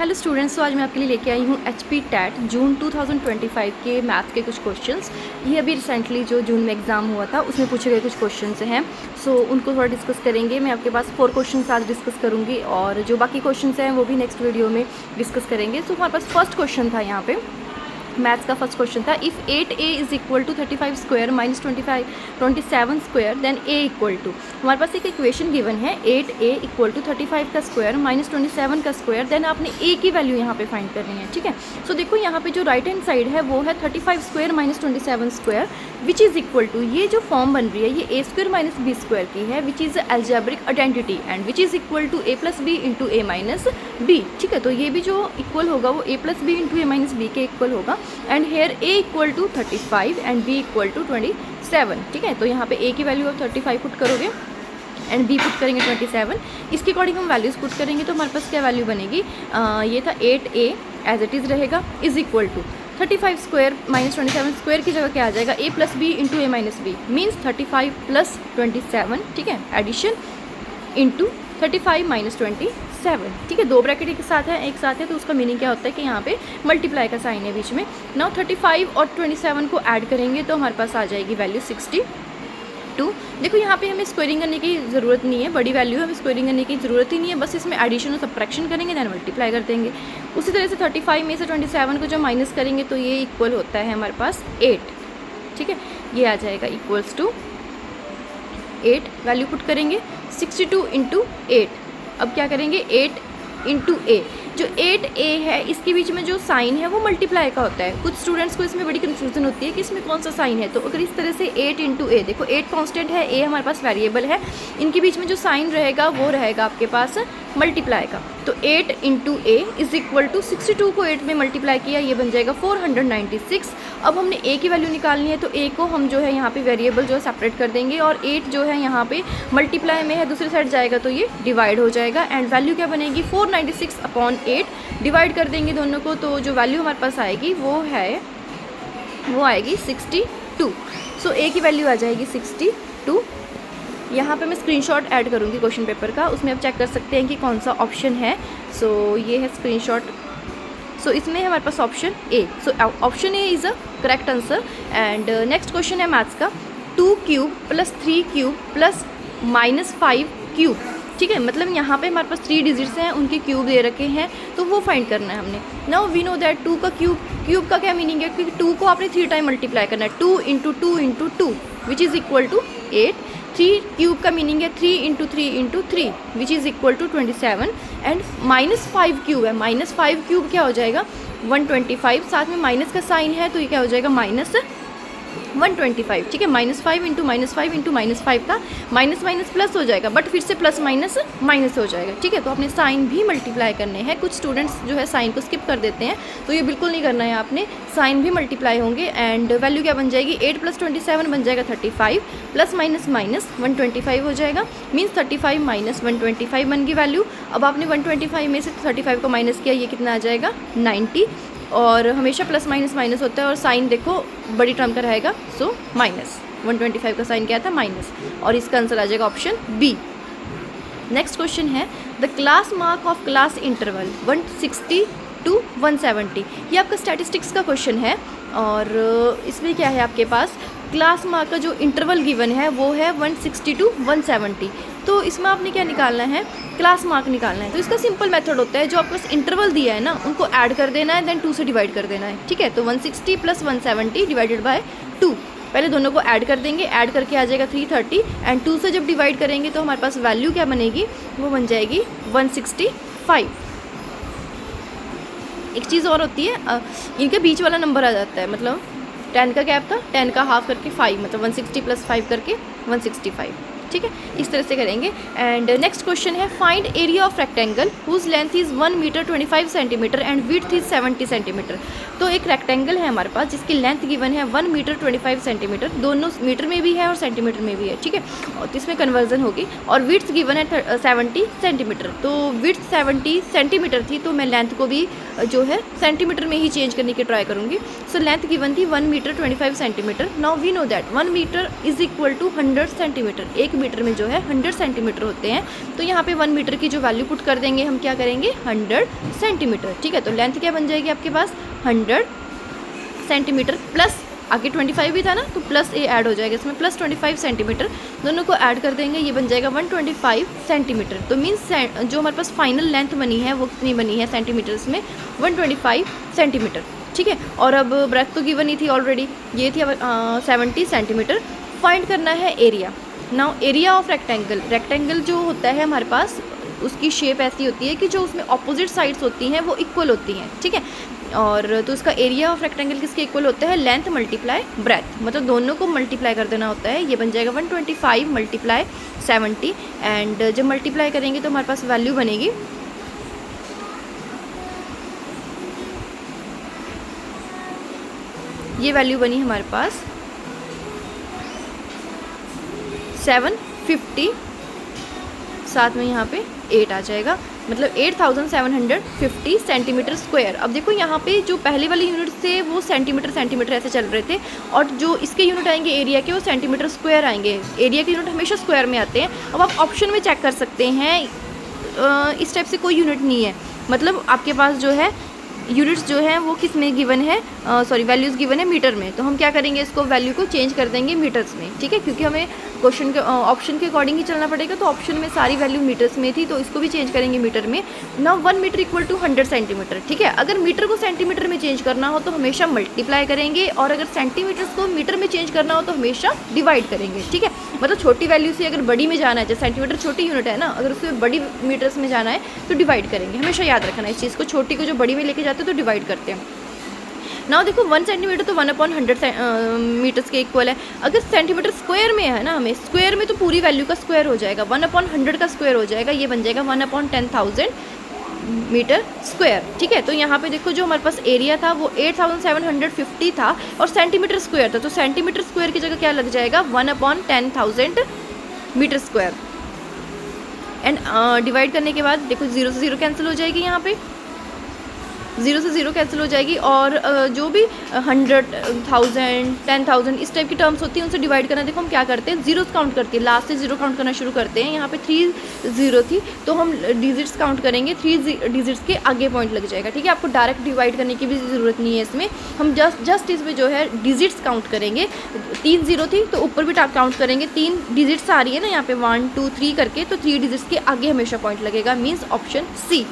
Hello students, तो आज मैं आपके लिए लेके आई हूँ HP टेट जून 2025 के मैथ्स के कुछ क्वेश्चंस। ये अभी रिसेंटली जो जून में एग्ज़ाम हुआ था उसमें पूछे गए कुछ क्वेश्चंस हैं, सो उनको थोड़ा डिस्कस करेंगे। मैं आपके पास 4 क्वेश्चंस आज डिस्कस करूँगी और जो बाकी क्वेश्चंस हैं वो भी नेक्स्ट वीडियो में डिस्कस करेंगे। सो हमारे पास फर्स्ट क्वेश्चन था, यहाँ पे मैथ्स का फर्स्ट क्वेश्चन था, if 8a is equal to 35 square minus 27 square then a equal to. हमारे पास एक इक्वेशन गिवन है 8a इक्वल टू 35 का स्क्वायर माइनस 27 का स्क्वायर, देन आपने a की वैल्यू यहाँ पे फाइंड करनी है। ठीक है, सो देखो यहाँ पे जो राइट हैंड साइड है वो है 35 square minus 27 square which is equal to, ये जो फॉर्म बन रही है ये a square minus b square की है which is algebraic identity and which is equal to a plus B into a minus b। ठीक है, तो ये भी जो इक्वल होगा वो a plus B into a minus b के इक्वल होगा and here a equal to 35 and b equal to 27। ठीक है, तो यहाँ पे a की वैल्यू आप 35 पुट करोगे एंड b पुट करेंगे 27। इसके अकॉर्डिंग हम वैल्यूज़ पुट करेंगे तो हमारे पास क्या वैल्यू बनेगी, ये था 8a एज इट इज़ रहेगा is equal to 35 square minus 27 square की जगह क्या आ जाएगा a plus B into a minus B means 35 plus 27। ठीक है, एडिशन इंटू 35 माइनस 27। ठीक है, दो ब्रैकेट एक साथ है तो उसका मीनिंग क्या होता है कि यहाँ पे मल्टीप्लाई का साइन है बीच में। नाउ 35 और 27 को ऐड करेंगे तो हमारे पास आ जाएगी वैल्यू 62। देखो यहाँ पे हमें स्क्वायरिंग करने की ज़रूरत नहीं है, बड़ी वैल्यू है, हमें स्क्वायरिंग करने की ज़रूरत ही नहीं है, बस इसमें एडिशन और सब्ट्रैक्शन करेंगे दैन मल्टीप्लाई कर देंगे। उसी तरह से 35 में से 27 को जब माइनस करेंगे तो ये इक्वल होता है हमारे पास 8। ठीक है, ये आ जाएगा इक्वल्स टू 8, वैल्यू पुट करेंगे 62 इंटू 8। अब क्या करेंगे 8 इंटू ए, जो 8a है इसके बीच में जो साइन है वो मल्टीप्लाई का होता है। कुछ स्टूडेंट्स को इसमें बड़ी कन्फ्यूजन होती है कि इसमें कौन सा साइन है, तो अगर इस तरह से 8 इंटू ए, देखो 8 कांस्टेंट है, a हमारे पास वेरिएबल है, इनके बीच में जो साइन रहेगा वो रहेगा आपके पास मल्टीप्लाई का। तो 8 into A is equal to 62 को 8 में मल्टीप्लाई किया, ये बन जाएगा 496। अब हमने a की वैल्यू निकालनी है तो a को हम जो है यहाँ पे वेरिएबल जो है सेपरेट कर देंगे और 8 जो है यहाँ पे मल्टीप्लाई में है, दूसरी साइड जाएगा तो ये डिवाइड हो जाएगा एंड वैल्यू क्या बनेगी 496 अपॉन 8 डिवाइड कर देंगे दोनों को, तो जो वैल्यू हमारे पास आएगी वो आएगी 62। सो a की वैल्यू आ जाएगी 62। यहाँ पे मैं स्क्रीनशॉट ऐड करूँगी क्वेश्चन पेपर का, उसमें आप चेक कर सकते हैं कि कौन सा ऑप्शन है। सो ये है स्क्रीनशॉट। सो इसमें हमारे पास option A, so option A is a correct answer. And next question है मैथ्स का 2 cube plus 3 cube plus minus 5 cube. ठीक है, मतलब यहाँ पे हमारे पास 3 डिजिट्स हैं, उनके क्यूब दे रखे हैं तो वो फाइंड करना है हमने। नाउ वी नो दैट 2 का क्यूब का क्या मीनिंग है, क्योंकि 2 को आपने 3 टाइम मल्टीप्लाई करना है, 2 into 2 into 2 which is equal to 8। 3 cube का मीनिंग है 3 into 3 into 3 which is equal to 27 and minus 5 cube है, माइनस 5 क्यूब क्या हो जाएगा 125, साथ में माइनस का साइन है तो ये क्या हो जाएगा माइनस 125। ठीक है, minus 5 into minus 5 into minus 5 था, माइनस माइनस प्लस हो जाएगा बट फिर से प्लस माइनस माइनस हो जाएगा। ठीक है, तो आपने साइन भी मल्टीप्लाई करने हैं। कुछ स्टूडेंट्स जो है साइन को स्किप कर देते हैं, तो ये बिल्कुल नहीं करना है आपने, साइन भी मल्टीप्लाई होंगे एंड वैल्यू क्या बन जाएगी 8 प्लस 27 बन जाएगा 35 प्लस माइनस माइनस 125 हो जाएगा, मीन्स 35 माइनस 125 बन गई वैल्यू। अब आपने 125 में से 35 को माइनस किया, ये कितना आ जाएगा 90, और हमेशा प्लस माइनस माइनस होता है और साइन देखो बड़ी टर्म का रहेगा, सो माइनस 125 का साइन क्या था माइनस, और इसका आंसर आ जाएगा ऑप्शन बी। नेक्स्ट क्वेश्चन है the class mark of class interval 160 to 170। ये आपका स्टैटिस्टिक्स का क्वेश्चन है और इसमें क्या है आपके पास क्लास मार्क का जो इंटरवल गिवन है वो है 160 टू 170। तो इसमें आपने क्या निकालना है, क्लास मार्क निकालना है। तो इसका सिंपल मेथड होता है, जो आपको इंटरवल दिया है ना उनको ऐड कर देना है, देन 2 से डिवाइड कर देना है। ठीक है, तो 160 प्लस 170 डिवाइडेड बाय 2, पहले दोनों को ऐड कर देंगे, ऐड करके आ जाएगा 330 एंड 2 से जब डिवाइड करेंगे तो हमारे पास वैल्यू क्या बनेगी, वो बन जाएगी 165। एक चीज़ और होती है, इनके बीच वाला नंबर आ जाता है, मतलब 10 का गैप था, 10 का हाफ करके 5, मतलब 160 प्लस 5 करके 165। ठीक है, इस तरह से करेंगे। एंड नेक्स्ट क्वेश्चन है find area of rectangle whose length is 1 metre 25 centimetre and width is 70 centimetre. तो एक रेक्टेंगल है हमारे पास जिसकी लेंथ गिवन है 1 मीटर 25 सेंटीमीटर, दोनों मीटर में भी है और सेंटीमीटर में भी है। ठीक है, और इसमें कन्वर्जन होगी, और विड्थ गिवन है 70 सेंटीमीटर। तो विड्थ 70 सेंटीमीटर थी तो मैं लेंथ को भी जो है सेंटीमीटर में ही चेंज करने की ट्राई करूँगी। सो लेंथ गिवन थी 1 metre 25 centimetre. Now we know that 1 metre is equal to 100 centimetre. 1 metre में जो है 100 सेंटीमीटर होते हैं। तो यहाँ पे 1 मीटर की जो वैल्यू पुट कर देंगे हम, क्या करेंगे 100 सेंटीमीटर। ठीक है, तो लेंथ क्या बन जाएगी आपके पास 100 सेंटीमीटर प्लस आगे 25 भी था ना, तो प्लस ए ऐड हो जाएगा इसमें, प्लस 25 सेंटीमीटर, दोनों को ऐड कर देंगे, ये बन जाएगा 125 सेंटीमीटर। तो मीन्स जो हमारे पास फाइनल लेंथ बनी है वो कितनी बनी है सेंटीमीटर्स में, 125 सेंटीमीटर। ठीक है, और अब ब्रेथ तो गिवन ही थी ऑलरेडी, ये थी 70 सेंटीमीटर। फाइंड करना है area. Now area of rectangle, rectangle जो होता है हमारे पास उसकी शेप ऐसी होती है कि जो उसमें ऑपोजिट साइड्स होती हैं वो इक्वल होती हैं। ठीक है, और तो उसका एरिया ऑफ रेक्टेंगल किसके इक्वल होता है, लेंथ मल्टीप्लाई ब्रेथ, मतलब दोनों को मल्टीप्लाई कर देना होता है। ये बन जाएगा 125 मल्टीप्लाई 70, एंड जब मल्टीप्लाई करेंगे तो हमारे पास वैल्यू बनेगी ये वैल्यू बनी हमारे पास 750, साथ में यहाँ पे 8 आ जाएगा, मतलब 8750 सेंटीमीटर स्क्वायर। अब देखो यहाँ पे जो पहले वाले यूनिट थे वो सेंटीमीटर ऐसे चल रहे थे, और जो इसके यूनिट आएंगे एरिया के वो सेंटीमीटर स्क्वायर आएंगे। एरिया के यूनिट हमेशा स्क्वायर में आते हैं। अब आप ऑप्शन में चेक कर सकते हैं, इस टाइप से कोई यूनिट नहीं है, मतलब आपके पास जो है यूनिट्स जो है वो किस में गिवन है, सॉरी वैल्यूज़ गिवन है मीटर में। तो हम क्या करेंगे, इसको वैल्यू को चेंज कर देंगे मीटर्स में। ठीक है, क्योंकि हमें क्वेश्चन के ऑप्शन के अकॉर्डिंग ही चलना पड़ेगा, तो ऑप्शन में सारी वैल्यू मीटर्स में थी, तो इसको भी चेंज करेंगे मीटर में। Now 1 metre equal to 100 centimetre. ठीक है, अगर मीटर को सेंटीमीटर में चेंज करना हो तो हमेशा मल्टीप्लाई करेंगे, और अगर सेंटीमीटर्स को मीटर में चेंज करना हो तो हमेशा डिवाइड करेंगे। ठीक है, मतलब छोटी वैल्यू से अगर बड़ी में जाना है, जैसे सेंटीमीटर छोटी यूनिट है ना, अगर उससे बड़ी मीटर्स में जाना है तो डिवाइड करेंगे। हमेशा याद रखना है इस चीज़ को, छोटी को जो बड़ी में लेके जाते हैं तो डिवाइड करते हैं। नाउ देखो 1 सेंटीमीटर तो 1/100 मीटर्स के इक्वल है। अगर सेंटीमीटर स्क्वायर में है ना, हमें स्क्वायर में तो पूरी वैल्यू का स्क्वायर हो जाएगा, 1/100 का स्क्वायर हो जाएगा, ये बन जाएगा 1/10,000 मीटर स्क्वायर। ठीक है, तो यहाँ पे देखो जो हमारे पास एरिया था वो 8750 था और सेंटीमीटर स्क्वायर था, तो सेंटीमीटर स्क्वायर की जगह क्या लग जाएगा 1/10,000 मीटर स्क्वायर। एंड डिवाइड करने के बाद देखो 0 से 0 कैंसिल हो जाएगी, यहाँ पे 0 से 0 कैंसिल हो जाएगी, और जो भी 100, 1000, 10,000 इस टाइप की टर्म्स होती हैं उनसे डिवाइड करना। देखो हम क्या करते हैं, जीरोस काउंट करते हैं, लास्ट से 0 काउंट करना शुरू करते हैं। यहाँ पे 3 0 थी तो हम डिजिट्स काउंट करेंगे, 3 डिजिट्स के आगे पॉइंट लग जाएगा। ठीक है, आपको डायरेक्ट डिवाइड करने की भी ज़रूरत नहीं है इसमें, हम जस्ट इसमें जो है डिजिट्स काउंट करेंगे। 3 0 थी तो ऊपर भी काउंट करेंगे, 3 डिजिट्स आ रही है ना यहाँ पे 1 2 3 करके, तो 3 डिजिट्स के आगे हमेशा पॉइंट लगेगा, मीन्स ऑप्शन सी।